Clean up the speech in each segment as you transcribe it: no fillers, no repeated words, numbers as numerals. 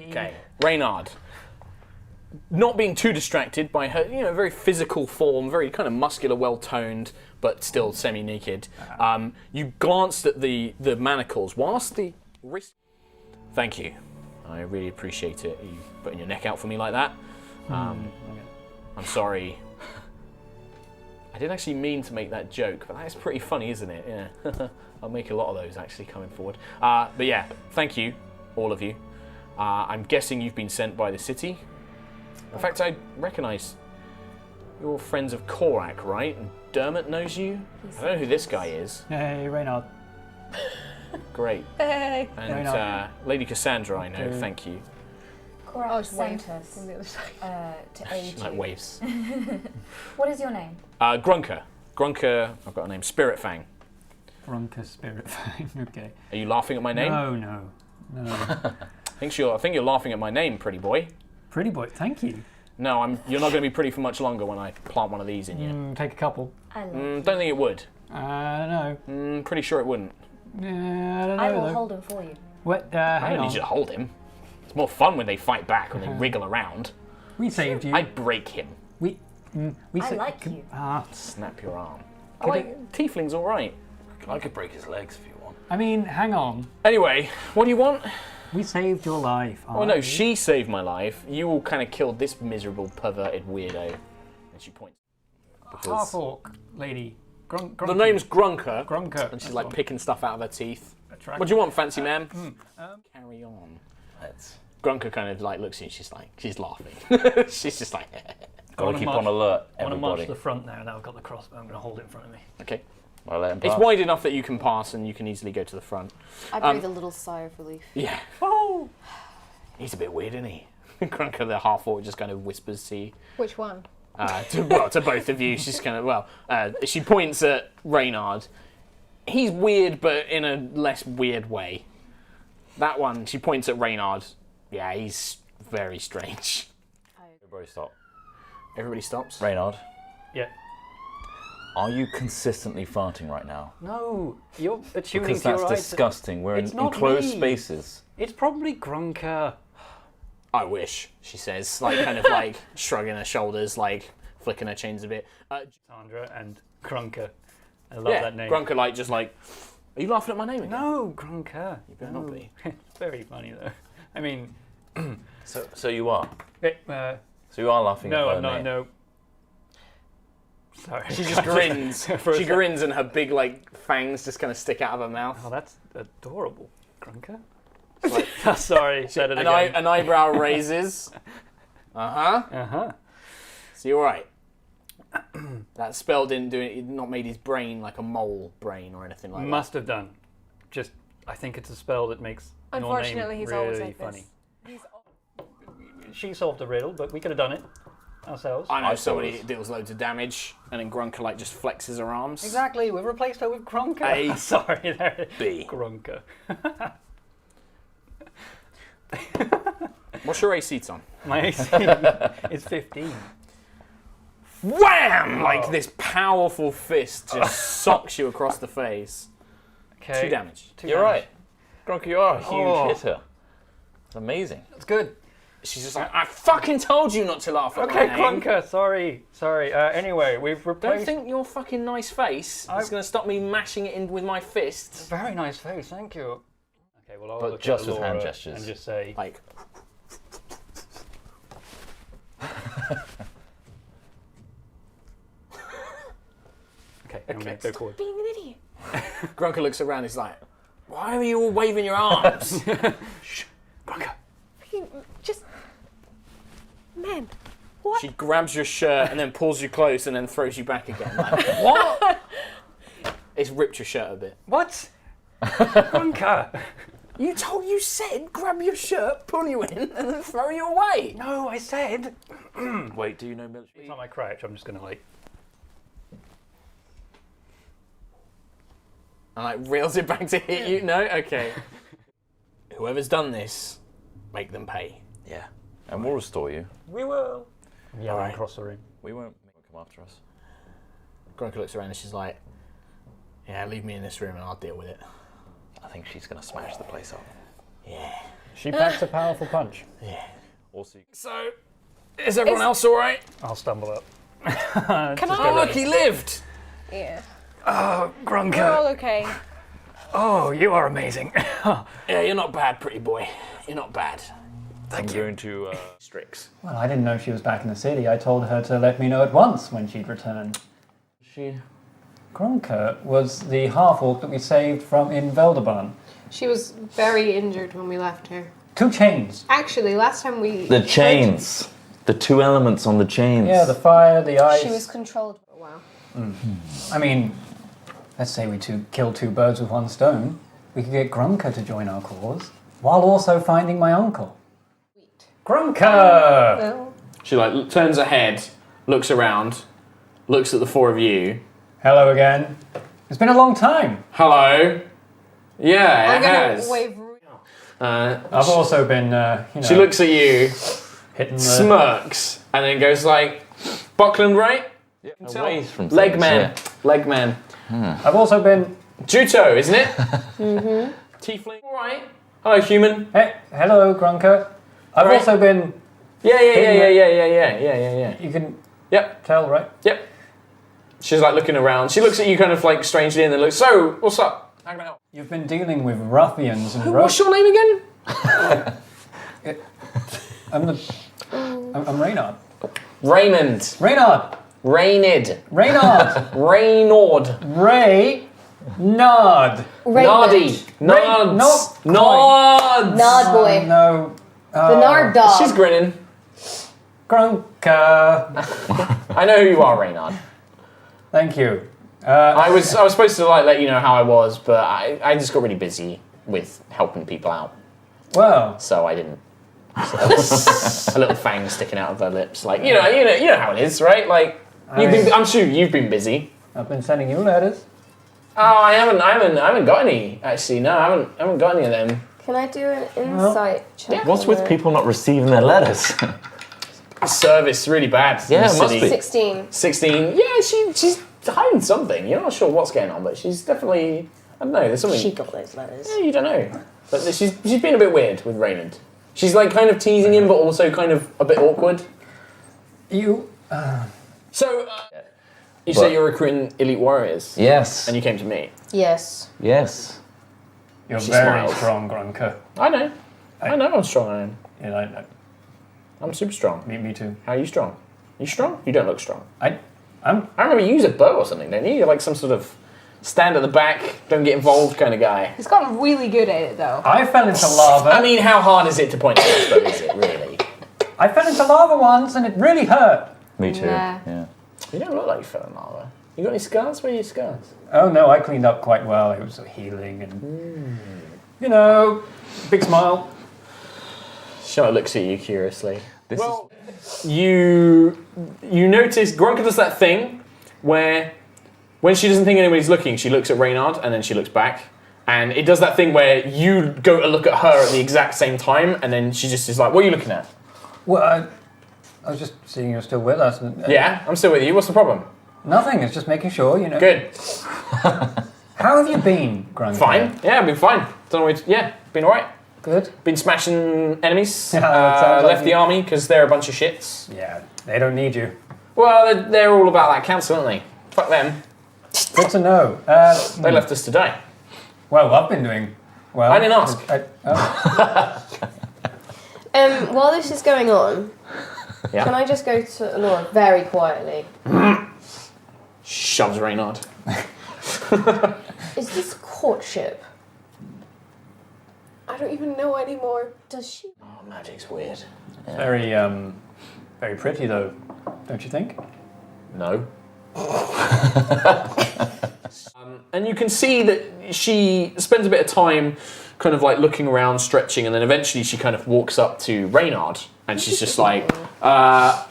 Okay, Reynard. Not being too distracted by her, very physical form, very kind of muscular, well-toned, but still semi-naked. You glanced at the manacles whilst the wrist. Thank you. I really appreciate it. You putting your neck out for me like that. I'm sorry. I didn't actually mean to make that joke, but that's pretty funny, isn't it? Yeah. I'll make a lot of those actually coming forward. But yeah, thank you, all of you. I'm guessing you've been sent by the city. In fact, I recognise you're friends of Korak, right? And Dermot knows you? I don't know who this guy is. Hey, Reynard. Great. Hey. And Lady Cassandra, I know, thank you. Korak sent us to aid you. Like waves. What is your name? Grunka. Grunka, I've got a name, Spirit Fang. Grunka Spirit Fang, okay. Are you laughing at my name? No. I think you're laughing at my name, pretty boy. Pretty boy, thank you. No, you're not going to be pretty for much longer when I plant one of these in you. Take a couple. I love Don't think it would. I don't know. Pretty sure it wouldn't. I don't know. I will hold him for you. What? I don't need you to hold him. It's more fun when they fight back, when they wriggle around. We saved you. I'd break him. We I like you. Snap your arm. Tiefling's all right. I could break his legs if you want. I mean, hang on. Anyway, what do you want? We saved your life. Oh no, she saved my life. You all kind of killed this miserable, perverted weirdo. And she points. Half-orc lady. The name's Grunka. Grunka. And she's like picking stuff out of her teeth. Attractive. What do you want, fancy ma'am? Carry on. Let's. Grunka kind of like looks at you. She's laughing. She's just like. Gotta keep on alert, I want to march everybody. to the front now. Now I've got the crossbow. I'm going to hold it in front of me. Okay. Well, let him pass. It's wide enough that you can pass and you can easily go to the front. I breathe a little sigh of relief. Yeah. Oh. He's a bit weird, isn't he? Grunka, the half-orc, just kind of whispers to you. Which one? To both of you. She's kind of, she points at Reynard. He's weird, but in a less weird way. That one, she points at Reynard. Yeah, he's very strange. Everybody stop. Everybody stops. Reynard, Yeah. are you consistently farting right now? No, you're attuning Because to your that's eyes. disgusting. We're in It's not enclosed me. spaces. It's probably Grunka. I wish, she says, like kind of like shrugging her shoulders, like flicking her chains a bit. Sandra and Grunka. I love that name. Grunka are you laughing at my name again? No, Grunka. You better not be. It's very funny though. I mean, So you are. So you are laughing no, at her I'm not. name. No. Sorry. She just grins. For a She sec. grins and her big like fangs just kind of stick out of her mouth. Oh, that's adorable, Grunka. Like, Sorry, said it again. an eyebrow raises. So you're right. That spell didn't do it. It not made his brain like a mole brain or anything like that. Must have done. Just, I think it's a spell that makes your name Unfortunately, he's always really like funny. this. She solved the riddle, but we could have done it ourselves. I know I somebody suppose. deals loads of damage, and then Grunka like just flexes her arms. Exactly, we've replaced her with Grunka. A. Sorry, there. B. Grunka. What's your AC on? My AC is 15. Wham! Like this powerful fist just socks you across the face. Okay. 2 damage. You're right. Grunka, you are a huge Oh. hitter. It's amazing. That's good. She's just like, I fucking told you not to laugh at Okay, my name. Grunka, sorry. Anyway, we've Don't replaced... think your fucking nice face is going to stop me mashing it in with my fists. Very nice face, thank you. Okay, well, I'll But look just at with hand Laura gestures. and just say... Like, Okay, I'm going to go forward. Being an idiot. Grunka looks around, he's like, why are you all waving your arms? Shh, Grunka. Just... Man. What? She grabs your shirt and then pulls you close and then throws you back again. Like, what? It's ripped your shirt a bit. What? Grunka. You said grab your shirt, pull you in, and then throw you away. No, I said... Wait, do you know military? It's not my crouch, I'm just going to like... And like reels it back to hit you. No? Okay. Whoever's done this, make them pay. Yeah. And we'll restore you. We will. I'm yelling Alright. across the room. We won't come after us. Grunka looks around and she's like, yeah, leave me in this room and I'll deal with it. I think she's going to smash the place up. Yeah. She packs a powerful punch. Also, So, is everyone else all right? I'll stumble up. Can Oh, look, he lived. Yeah. Oh, We're all Grunka. okay. Oh, you are amazing. Yeah, you're not bad, pretty boy. You're not bad. I'm going to Strix. Well, I didn't know she was back in the city. I told her to let me know at once when she'd return. She. Grunka was the half-orc that we saved from in Veldeban. She was very injured when we left her. 2 chains. Actually, last time we... the chains. The 2 elements on the chains. Yeah, the fire, the ice. She was controlled for a while. I mean, let's say we kill 2 birds with 1 stone. We could get Grunka to join our cause, while also finding my uncle. Grunka! Well, She like turns her head, looks around, looks at the 4 of you. Hello again. It's been a long time. Hello. Yeah, I'm it gonna has. wave. I've also been, She looks at you, hitting the... smirks, and then goes like, Buckland, right? Yeah, away from Leg things, man. Leg man. I've also been... Juto, isn't it? Mm-hmm. Tiefling. All right. Hello, human. Hey, hello, Grunka. I've Right. also been... Yeah. You can Yep. tell, right? Yep. She's like looking around. She looks at you kind of like strangely and then looks, so, what's up? How can I help? You've been dealing with ruffians and What's your name again? I'm Reynard. Raymond. Reynard! Raynid. Reynard! Reynord. Reynard! Nardy. Nods. Not Nods. Nod boy. No. The Nard dog. She's grinning. Grunka. I know who you are, Reynard. Thank you. I was supposed to like let you know how I was, but I just got really busy with helping people out, Well, so I didn't. A little fang sticking out of her lips, like you know how it is, right? Like I'm sure you've been busy. I've been sending you letters. Oh, I haven't got any actually. No, I haven't got any of them. Can I do an insight check? What's on with her? people not receiving their letters? Service really bad. Yeah, in the it must city. be. 16. 16. Yeah, she's hiding something. You're not sure what's going on, but she's definitely. I don't know. There's something. She got those letters. Yeah, you don't know. But she's been a bit weird with Raymond. She's like kind of teasing him, but also kind of a bit awkward. You... So, you say you're recruiting elite warriors, Yes. and you came to me. Yes. Yes. You're She very smiles. strong, Grunka. I know. I know how strong I am. Yeah, I know. I'm super strong. Me too. How are you strong? You strong? You don't look strong. I'm... I remember you use a bow or something, don't you? You're like some sort of stand at the back, don't get involved kind of guy. He's gotten really good at it though. I fell into lava. I mean, how hard is it to point a crossbow, is it, really? I fell into lava once and it really hurt. Me too. Nah. Yeah. You don't look like you fell in lava. You got any scars? Where are your scars? Oh no, I cleaned up quite well. It was healing and... You know, big smile. Charlotte looks at you curiously. You notice Grunka does that thing where when she doesn't think anybody's looking, she looks at Reynard and then she looks back. And it does that thing where you go to look at her at the exact same time and then she just is like, what are you looking at? Well, I was just seeing you're still with us. And, Yeah, I'm still with you. What's the problem? Nothing, it's just making sure, you know. Good. How have you been, Grunka? Fine. Yeah, I've been fine. Don't know what been alright. Good? Been smashing enemies. Yeah, that sounds like left the army because they're a bunch of shits. Yeah, they don't need you. Well, they're all about that council, aren't they? Fuck them. Good to know. They left us to die. Well, I've been doing well. I didn't ask. While this is going on, Yeah. can I just go to Laura very quietly? Shoves Reynard. Is this courtship? I don't even know anymore. Does she? Oh, magic's weird. Very, very pretty though, don't you think? No. And you can see that she spends a bit of time kind of like looking around, stretching, and then eventually she kind of walks up to Reynard and she's just like, I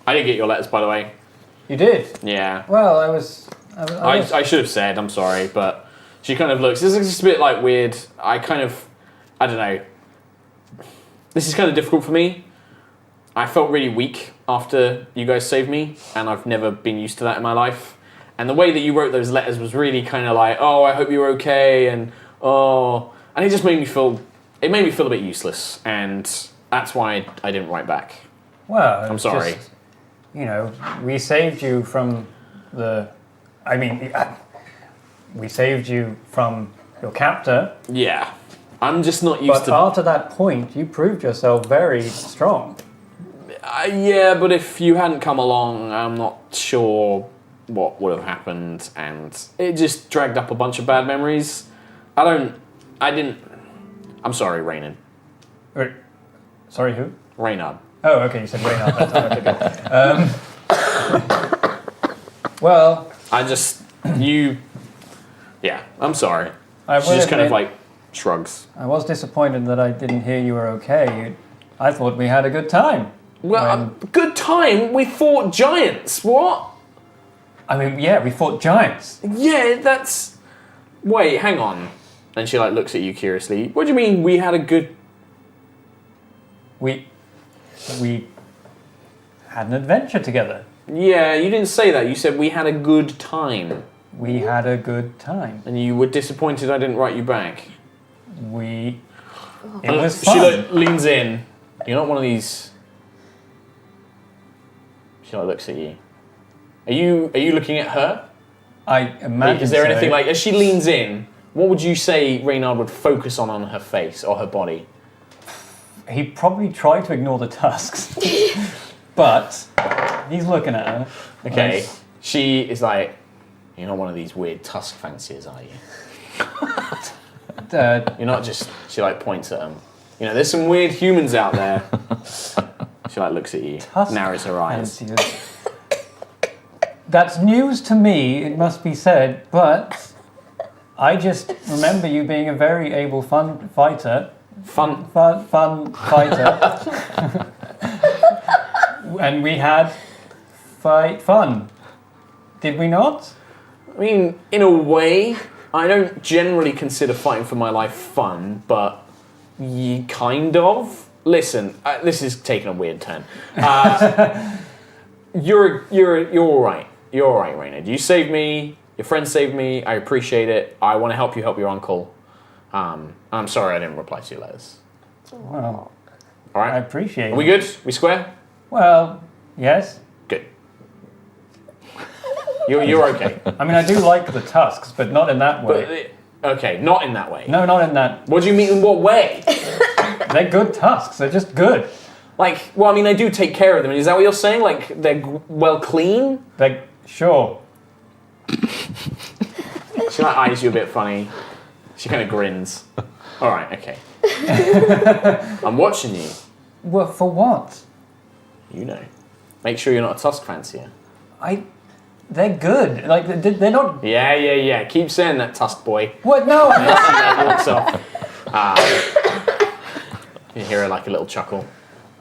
didn't get your letters, by the way. You did? Yeah. Well, I was... I should have said, I'm sorry, but she kind of looks, this is just a bit like weird. I don't know. This is kind of difficult for me. I felt really weak after you guys saved me, and I've never been used to that in my life. And the way that you wrote those letters was really kind of like, oh, I hope you're okay, and it just made me feel it made me feel a bit useless, and that's why I didn't write back. Well, I'm sorry. just, you know, we saved you from the... I mean, we saved you from your captor. Yeah. I'm just not used But after that point, you proved yourself very strong. Yeah, but if you hadn't come along, I'm not sure what would have happened, and it just dragged up a bunch of bad memories. I'm sorry, Reynard. Wait, sorry, who? Reynard. Oh, okay, you said Reynard. Okay, good. Well... Yeah, I'm sorry. I She will just kind of admit, like shrugs. I was disappointed that I didn't hear you were okay. I thought we had a good time. Well, good time. We fought giants. What? I mean, yeah, we fought giants. Yeah, that's... Wait, hang on. And she like looks at you curiously. What do you mean we had a good... We had an adventure together. Yeah, you didn't say that. You said we had a good time. We had a good time. And you were disappointed I didn't write you back. It was She fun. leans in. You're not one of these... She like looks at you. Are you looking at her? I imagine Is there so. anything like... As she leans in, what would you say Reynard would focus on her face or her body? He probably tried to ignore the tusks. But he's looking at her. Okay. She is like... You're not one of these weird tusk fanciers, are you? You're not just... She like points at him. You know, there's some weird humans out there. She like looks at you, Tusk narrows her eyes. fanciers. That's news to me, it must be said, but I just remember you being a very able, fun fighter. Fun Fighter. And we had fun. Did we not? I mean, in a way, I don't generally consider fighting for my life fun, but kind of. Listen, this is taking a weird turn. You're all right. You're all right, Reynard. You saved me. Your friend saved me. I appreciate it. I want to help you help your uncle. I'm sorry I didn't reply to your letters. Well, All right. I appreciate Are we it. good? We square? Well, yes. Good. You're okay. I mean, I do like the tusks, but not in that way. But, okay, not in that way. No, not in that. What do you mean? In what way? They're good tusks. They're just good. Like, well, I mean, I do take care of them. Is that what you're saying? Like, they're well clean? They're sure. She like eyes you a bit funny. She kind of grins. All right, okay. I'm watching you. Well, for what? You know. Make sure you're not a tusk fancier. They're good. Like they're not. Yeah. Keep saying that, tusk boy. What? No. And she like walks off. You hear her like a little chuckle.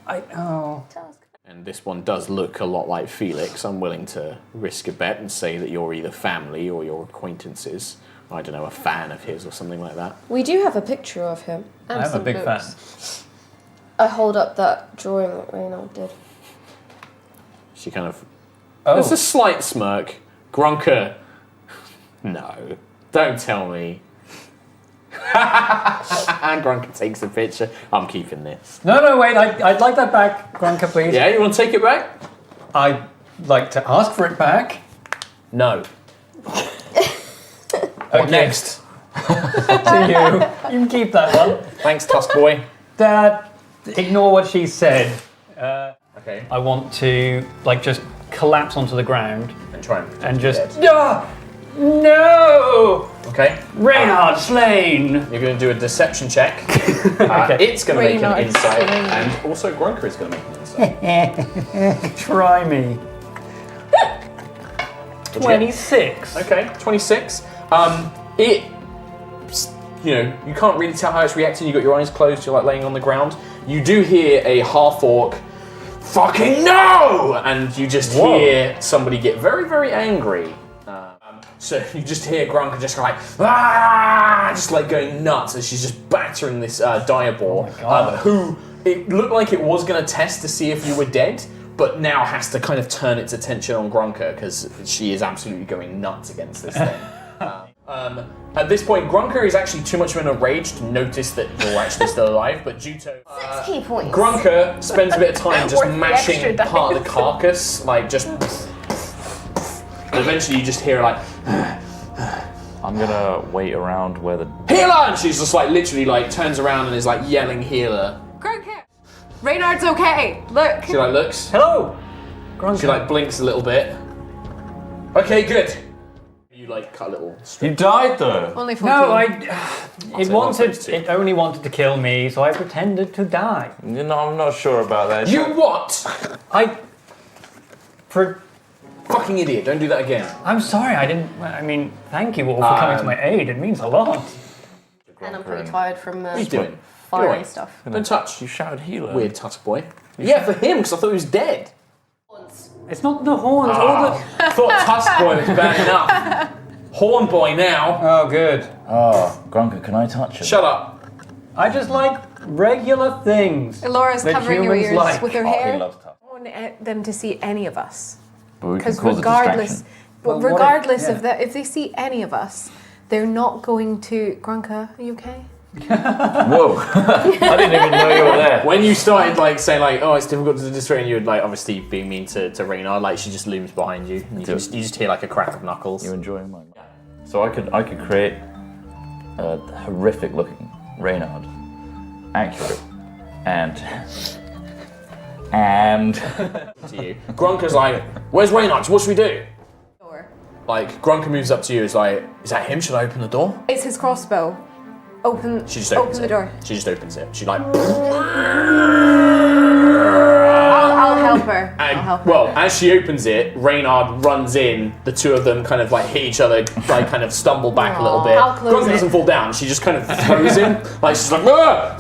And this one does look a lot like Felix. I'm willing to risk a bet and say that you're either family or your acquaintances. I don't know, a fan of his or something like that. We do have a picture of him. And I'm a some big fan. books. I hold up that drawing that Reynard did. She kind of... Oh. There's a slight smirk. Grunka. No. Don't tell me. Grunka takes a picture. I'm keeping this. No, wait. I'd like that back, Grunka, please. Yeah, you want to take it back? I'd like to ask for it back. No. Okay. Next. To you. You can keep that one. Thanks, Tusk Boy. Dad, ignore what she said. Okay. I want to just collapse onto the ground And try and just No! Okay. Reynard slain. You're going to do a deception check. Okay. It's going to make an Reynard insight, slain. and also Grunker is going to make an insight. Try me. What'd you get? 26. Okay, 26. You can't really tell how it's reacting. You got your eyes closed. You're like laying on the ground. You do hear a half orc. Fucking no! And you just hear somebody get very, very angry. So you just hear Grunker just like, just like going nuts as she's just battering this Diabor, who it looked like it was going to test to see if you were dead, but now has to kind of turn its attention on Grunker because she is absolutely going nuts against this thing. At this point, Grunker is actually too much of in a rage to notice that you're actually still alive, but due to 6 key points. Grunker spends a bit of time just Worth the mashing extra dice. part of the carcass, like just. And eventually, you just hear like I'm gonna wait around where the. healer, and she's just like literally like turns around and is like yelling healer. Grunka! Reynard's okay. Look. She like looks. Hello! Grunka. She like blinks a little bit. Okay, good. You like cut a little. You died though. Only 14. No, I'll it only wanted to kill me, so I pretended to die. You know, I'm not sure about that. You what? Fucking idiot! Don't do that again. I'm sorry, I mean, thank you all for coming to my aid. It means a lot. And I'm pretty tired from What are you doing? fire Get away. and stuff. Don't touch. You shouted healer. Weird tusk boy. Yeah, for him, because I thought he was dead. It's not the horns, all the... I thought tusk boy was bad enough. Horn boy now. Oh, good. Oh, Grunka, can I touch it? Shut up. I just like regular things. Laura's that covering your humans ears like. with her Oh, he hair. loves touch. I want them to see any of us. But we can Because cause regardless, a distraction. Well, what if- regardless yeah. of that, if they see any of us, they're not going to. Grunka, are you okay? Whoa! I didn't even know you were there. When you started like saying like, oh, it's difficult to distract, and you would like obviously being mean to Reynard, like she just looms behind you, and you just hear like a crack of knuckles. You enjoying my? So I could create a horrific looking Reynard, accurate, and to you. Grunker's like, where's Reynard? What should we do? Door. Like Grunker moves up to you, is like, is that him? Should I open the door? It's his crossbow. Open. She just opens open it. the door. She just opens it. She like. I'll help her. I'll help her. Well, as she opens it, Reynard runs in. The two of them kind of like hit each other, like kind of stumble back a little bit. I'll close Grunker it. doesn't fall down. She just kind of throws him, like she's like, ah!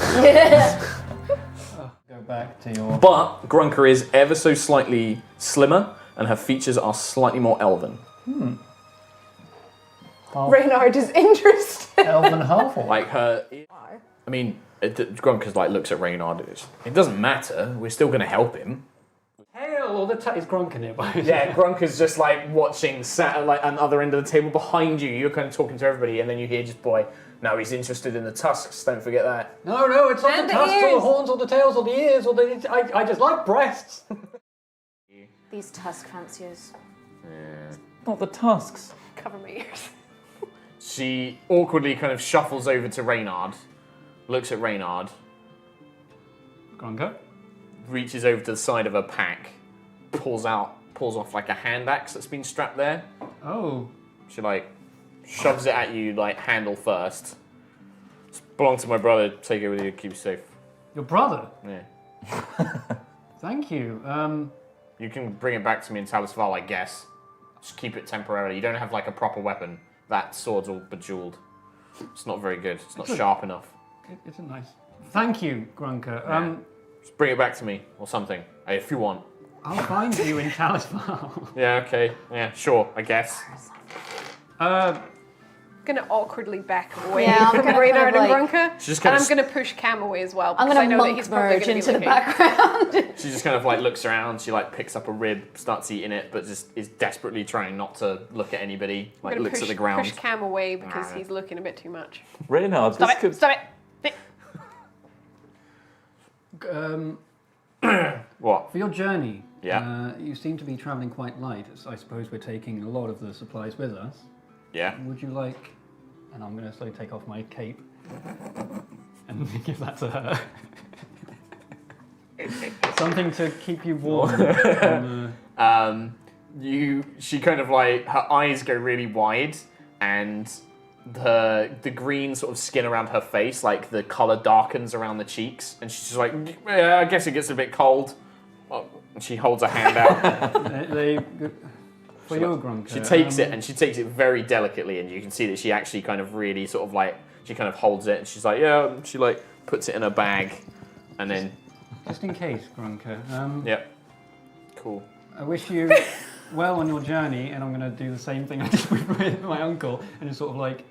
Go back to your. But Grunker is ever so slightly slimmer, and her features are slightly more elven. Reynard is interested. Elven half orc. Like her. I mean, Grunker's like looks at Reynard. It doesn't matter. We're still going to help him. Hell, all the is Grunka nearby. Yeah, Grunker's just like watching, sat at like an other end of the table behind you. You're kind of talking to everybody, and then you hear just boy. Now he's interested in the tusks. Don't forget that. No, it's not And the the tusks or the ears. horns or the tails or the ears or the... I just like breasts. These tusk fanciers. not the tusks. Cover my ears. She awkwardly kind of shuffles over to Reynard, looks at Reynard, Grunka? reaches over to the side of her pack, pulls off like a hand axe that's been strapped there. Oh. She like shoves it at you like handle first. It belongs to my brother. Take it with you. Keep it safe. Your brother? Yeah. Thank you. You can bring it back to me in Talisval, I guess. Just keep it temporarily. You don't have like a proper weapon. That sword's all bejeweled. It's not very good. It's not sharp enough. It's a nice... Thank you, Grunka. Just bring it back to me or something, if you want. I'll find you in Talisval. Yeah, okay. Yeah, sure, I guess. I'm gonna awkwardly back away Yeah, I'm from gonna Reynard kind of and Grunka. She just And kind I'm of gonna push Cam away as well. I'm because I gonna know that monk he's probably merge gonna be into the looking. background. She just kind of like looks around, she like picks up a rib, starts eating it, but just is desperately trying not to look at anybody, I'm like gonna looks push, at the ground. push Cam away because he's looking a bit too much. Reynard, Stop this it! could... Stop it! What? For your journey, Yeah. you seem to be travelling quite light. I suppose we're taking a lot of the supplies with us. Yeah. Would you like... And I'm going to slowly take off my cape and give that to her. Something to keep you warm. She kind of like, her eyes go really wide, and the green sort of skin around her face, like the colour darkens around the cheeks, and she's just like, yeah, I guess it gets a bit cold. Oh, and she holds her hand out. For your Grunka. She takes it, and she takes it very delicately, and you can see that she actually kind of really sort of like, she kind of holds it, and she's like, yeah, she like puts it in a bag, and then, Just in case, Grunka. yep, cool. I wish you well on your journey, and I'm going to do the same thing I did with my uncle, and just sort of like...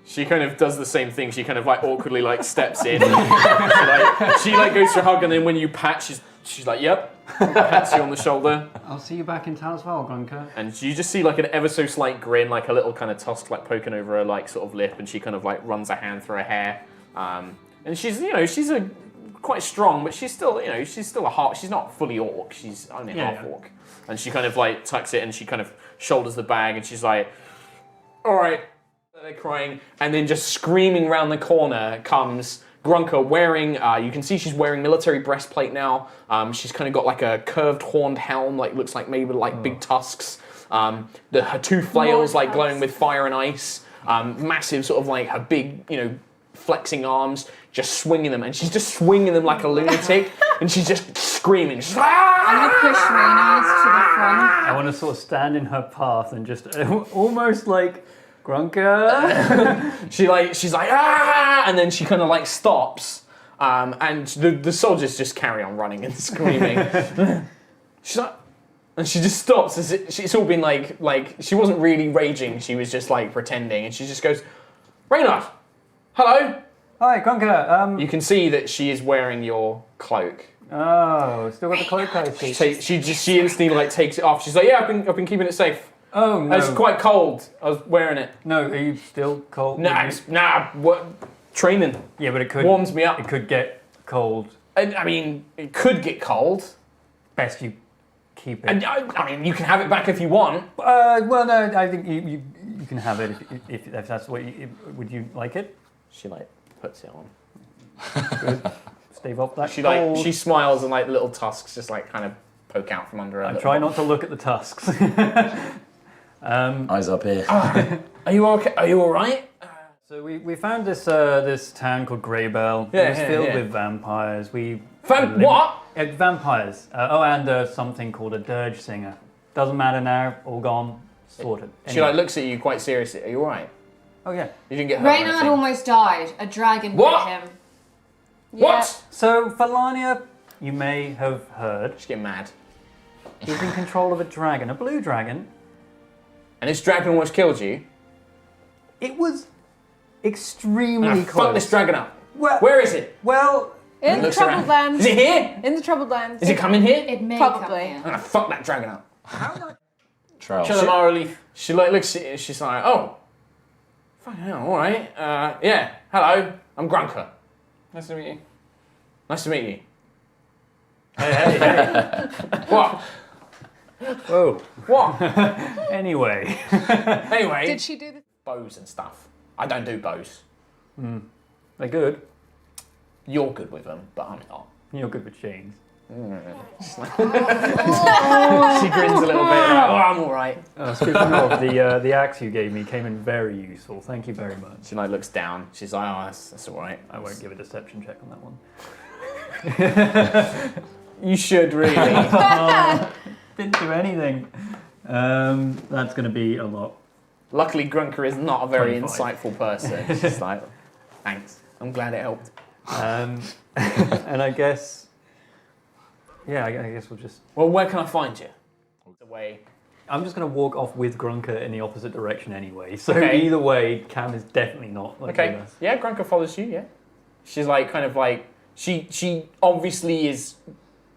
She kind of does the same thing. She kind of like awkwardly like steps in. She like goes to hug, and then when you pat, she's she's like, yep. Pats you on the shoulder. I'll see you back in town as well, Grunka. And you just see like an ever so slight grin, like a little kind of tusk like poking over her like sort of lip, and she kind of like runs her hand through her hair. And she's, she's a quite strong, but she's still, she's still a half. She's not fully orc. She's only half orc. And she kind of like tucks it, and she kind of shoulders the bag, and she's like, all right. They're crying, and then just screaming round the corner comes Grunka wearing, you can see she's wearing military breastplate now. She's kind of got like a curved horned helm, like looks like maybe like big tusks. Her two flails like glowing with fire and ice. Massive sort of like her big, flexing arms, just swinging them, and she's just swinging them like a lunatic, and she's just screaming. She's like, I'm gonna push Reynard to the front. I want to sort of stand in her path and just almost like Grunka. she's like ah, and then she kind of like stops, and the soldiers just carry on running and screaming. She's like, and she just stops. It's all been like she wasn't really raging. She was just like pretending, and she just goes, Reynard, hello. Hi, Grunka. You can see that she is wearing your cloak. Oh, still got the cloak I see. She instantly like takes it off. She's like, yeah, I've been keeping it safe. Oh no, It's quite cold. I was wearing it. No, are you still cold? What? Training. Yeah, but it could warms me up. It could get cold. I mean, it could get cold. Best you keep it. And I mean, you can have it back if you want. Well, no, I think you can have it if that's what would you like it? She like puts it on. Good. Stave off that. She smiles and like little tusks just like kind of poke out from under her. I try not to look at the tusks. Eyes up here. Are you okay? Are you all right? So we found this town called Greybell. It was filled with vampires. What? Vampires. And something called a dirge singer. Doesn't matter now. All gone. Sorted. Anyway. She like looks at you quite seriously. Are you all right? Oh yeah. You didn't get hurt. Reynard almost died. A dragon bit him. What? Yeah. So Falania, you may have heard. She's getting mad. He's in control of a dragon, a blue dragon. And this dragon almost killed you? It was extremely close. Fuck this dragon up. Well, where is it? Well, in the troubled lands. Is it here? In the troubled lands. Is it coming here? It may Probably. come here. I'm gonna fuck that dragon up. Trial. Shalimar Leaf. She like looks at you, she's like, oh. Fucking hell, alright. Yeah, hello, I'm Grunka. Nice to meet you. Nice to meet you. hey. What? Whoa. What? Anyway. Anyway. Did she do the... Bows and stuff. I don't do bows. They're good. You're good with them, but I'm not. You're good with chains. She grins a little bit. Like, oh, I'm all right. Speaking of, the axe you gave me came in very useful. Thank you very much. She like looks down. She's like, oh, that's all right. I won't give a deception check on that one. You should really. Didn't do anything. That's going to be a lot. Luckily, Grunker is not a very 25. insightful person. She's like, thanks. I'm glad it helped. And I guess, yeah, I guess we'll just... Well, where can I find you? The way. I'm just going to walk off with Grunker in the opposite direction anyway. So Okay. either way, Cam is definitely not like Okay. with us. Yeah, Grunker follows you. Yeah. She's like kind of like she obviously is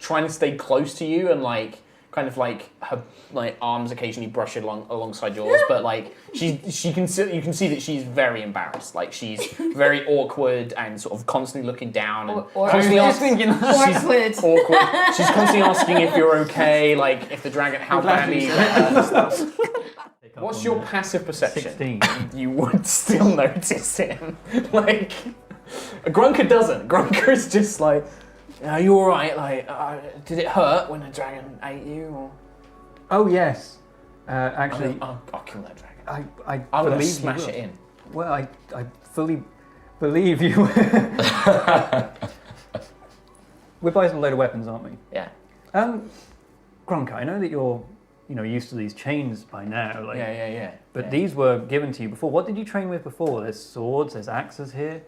trying to stay close to you and like kind of like her like arms occasionally brush alongside yours, but like you can see that she's very embarrassed. Like she's very awkward and sort of constantly looking down and constantly asking. Awkward. She's awkward. She's constantly asking if you're okay, like if the dragon, how badly. What's your passive perception? 16. You would still notice him. Like Grunker doesn't. Grunker is just like. Are you all right? Like, did it hurt when the dragon ate you? Or? Oh yes, actually, I'll kill that dragon. I I'm gonna believe smash you will. it in. Well, I fully believe you. We're both a load of weapons, aren't we? Yeah. Grunka, I know that you're, used to these chains by now. Like, Yeah. But these were given to you before. What did you train with before? There's swords, there's axes here.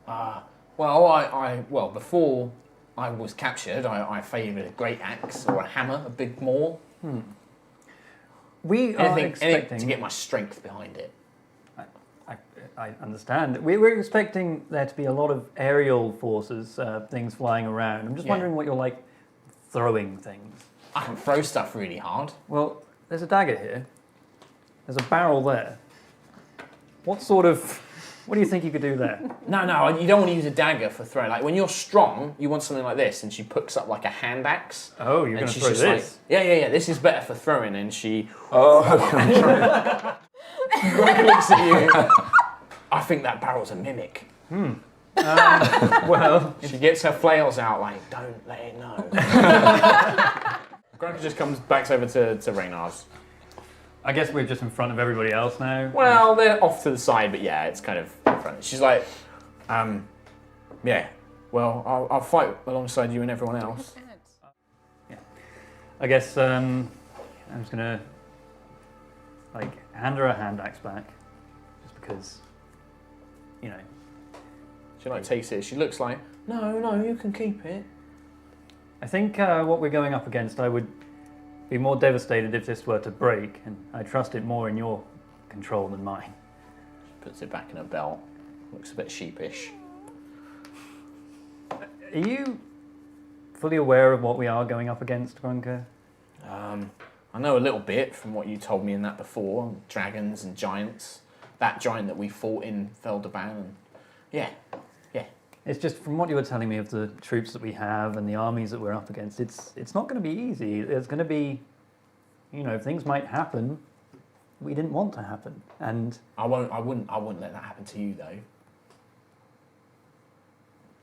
Well, before I was captured, I favoured a great axe or a hammer, a big maul. We are Anything expecting to get my strength behind it. I understand. We're expecting there to be a lot of aerial forces, things flying around. I'm just Yeah. wondering what you're like throwing things. I can throw stuff really hard. Well, there's a dagger here. There's a barrel there. What do you think you could do there? No, you don't want to use a dagger for throwing. Like when you're strong, you want something like this, and she picks up like a hand axe. Oh, you're going to throw this? Like, yeah. This is better for throwing, and she. Oh. Grunka looks at you. I think that barrel's a mimic. Well, She gets her flails out, like, don't let it know. Grunka just backs over to Reynard. I guess we're just in front of everybody else now. Well, they're off to the side, but yeah, it's kind of in front. She's like, yeah, well, I'll fight alongside you and everyone else. I guess I'm just gonna hand her a hand axe back, just because, She takes it. She looks like, no, you can keep it. I think what we're going up against, I would be more devastated if this were to break, and I trust it more in your control than mine. She puts it back in her belt. Looks a bit sheepish. Are you fully aware of what we are going up against, Grunka? I know a little bit from what you told me in that before. Dragons and giants. That giant that we fought in Felderban. And yeah. It's just from what you were telling me of the troops that we have and the armies that we're up against, it's not going to be easy. There's going to be, things might happen we didn't want to happen. And I wouldn't let that happen to you though.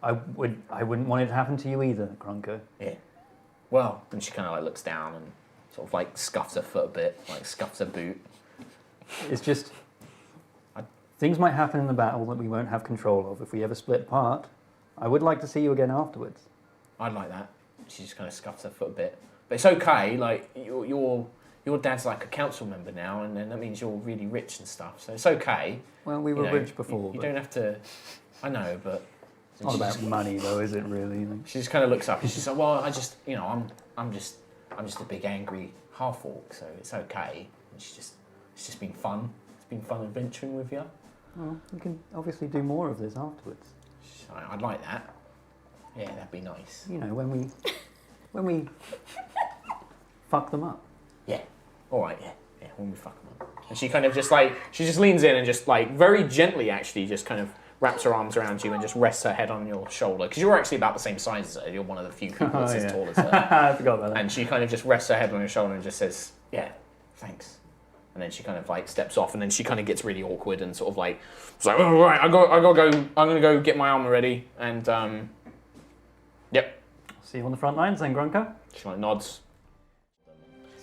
I wouldn't want it to happen to you either, Grunka. Yeah. Well, and she kind of looks down and sort of scuffs her foot a bit, scuffs her boot. It's just things might happen in the battle that we won't have control of if we ever split apart. I would like to see you again afterwards. I'd like that. She just kind of scuffs her foot a bit. But it's okay, your dad's like a council member now, and then that means you're really rich and stuff, so it's okay. Well, we were rich before. You don't have to... I know, but... It's not about money though, is it really? She just kind of looks up and she's like, well, I'm just a big angry half-orc, so it's okay. And it's just been fun. It's been fun adventuring with you. Well, we can obviously do more of this afterwards. I'd like that. Yeah, that'd be nice. When we fuck them up. Yeah. All right. Yeah. When we fuck them up. And she kind of she just leans in and just very gently actually just kind of wraps her arms around you and just rests her head on your shoulder because you're actually about the same size as her. You're one of the few people that's as tall as her. I forgot about that. And she kind of just rests her head on your shoulder and just says, "Yeah, thanks." And then she kind of steps off, and then she kind of gets really awkward and sort of it's like, "Oh, right, I got to go. I'm gonna go get my armor ready." And yep. See you on the front lines then, Grunka. She nods.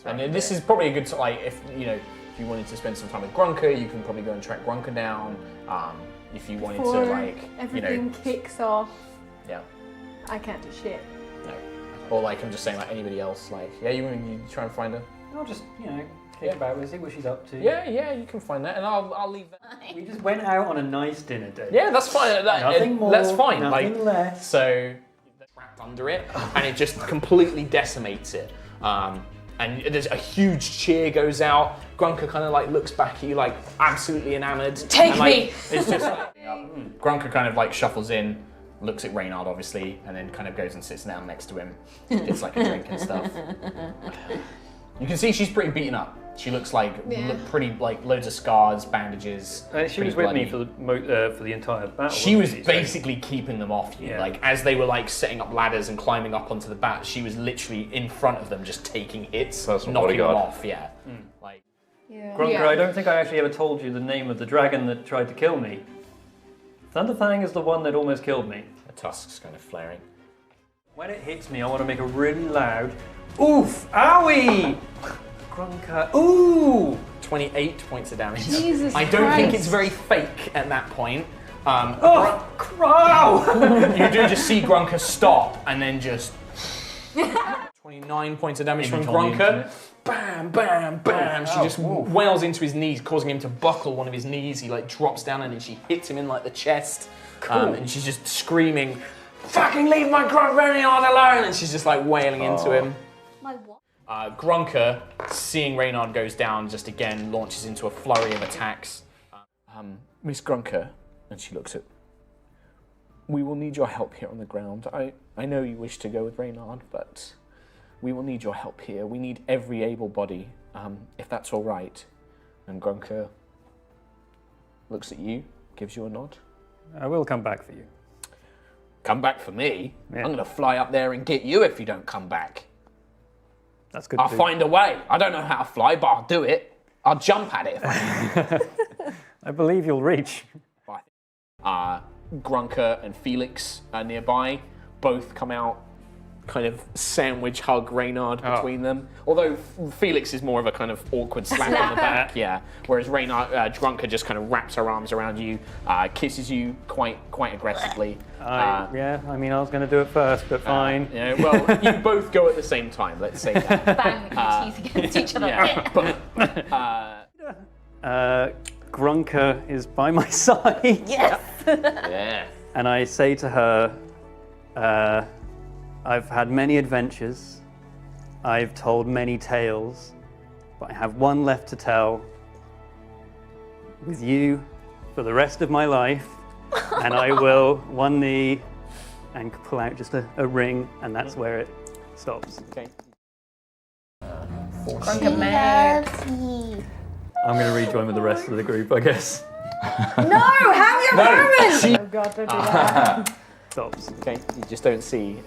And then this is probably a good if you wanted to spend some time with Grunka, you can probably go and track Grunka down. If you wanted to everything kicks off. Yeah. I can't do shit. No. Or I'm just saying anybody else you try and find her. I'll just kick about and see what she's up to. Yeah, you can find that, and I'll leave that. We just went out on a nice dinner date. Yeah, that's fine. Nothing more. That's fine. Nothing less. So wrapped under it, and it just completely decimates it. And there's a huge cheer goes out. Grunka kind of looks back at you absolutely enamoured. Take me! It's just Grunka kind of shuffles in, looks at Reynard obviously, and then kind of goes and sits down next to him. Gets a drink and stuff. You can see she's pretty beaten up. She looks pretty loads of scars, bandages. She was with me for the entire battle. She was basically keeping them off you. Yeah. As they were setting up ladders and climbing up onto the bat, she was literally in front of them, just taking hits, knocking them off. Yeah. Grunker, I don't think I actually ever told you the name of the dragon that tried to kill me. Thunderfang is the one that almost killed me. The tusk's kind of flaring. When it hits me, I want to make a really loud oof! Owie! Grunker. Ooh! 28 points of damage. Jesus I don't Christ. think it's very fake at that point. Crow! You do just see Grunker stop and then just 29 points of damage from Grunker. Bam, bam, bam. She just wails into his knees, causing him to buckle one of his knees. He drops down and then she hits him in the chest. Cool. And she's just screaming, "Fucking leave my Grunt Reynard alone!" And she's just wailing into him. My what? Grunka, seeing Reynard goes down, just again launches into a flurry of attacks. Miss Grunka, and she looks at, "We will need your help here on the ground. I know you wish to go with Reynard, but we will need your help here. We need every able body, if that's all right. And Grunka looks at you, gives you a nod. I will come back for you. Come back for me? Yeah. I'm going to fly up there and get you if you don't come back. That's good. I'll find a way. I don't know how to fly, but I'll do it. I'll jump at it if I can. I believe you'll reach. Grunka and Felix are nearby. Both come out, kind of sandwich hug Reynard between them. Although Felix is more of a kind of awkward slap on the back, yeah. Whereas Reynard, Grunka just kind of wraps her arms around you, kisses you quite aggressively. Yeah, I mean, I was going to do it first, but fine. Yeah, well, you both go at the same time. Let's say that. Bang the teeth against each other. Yeah, but Grunka is by my side. Yes. yeah. And I say to her, I've had many adventures, I've told many tales, but I have one left to tell with you for the rest of my life, and I will one knee and pull out just a ring, and that's where it stops. Okay. Grunka mad. I'm going to rejoin with the rest of the group, I guess. No, have your moment! Oh god, don't do that. Stops. Okay, you just don't see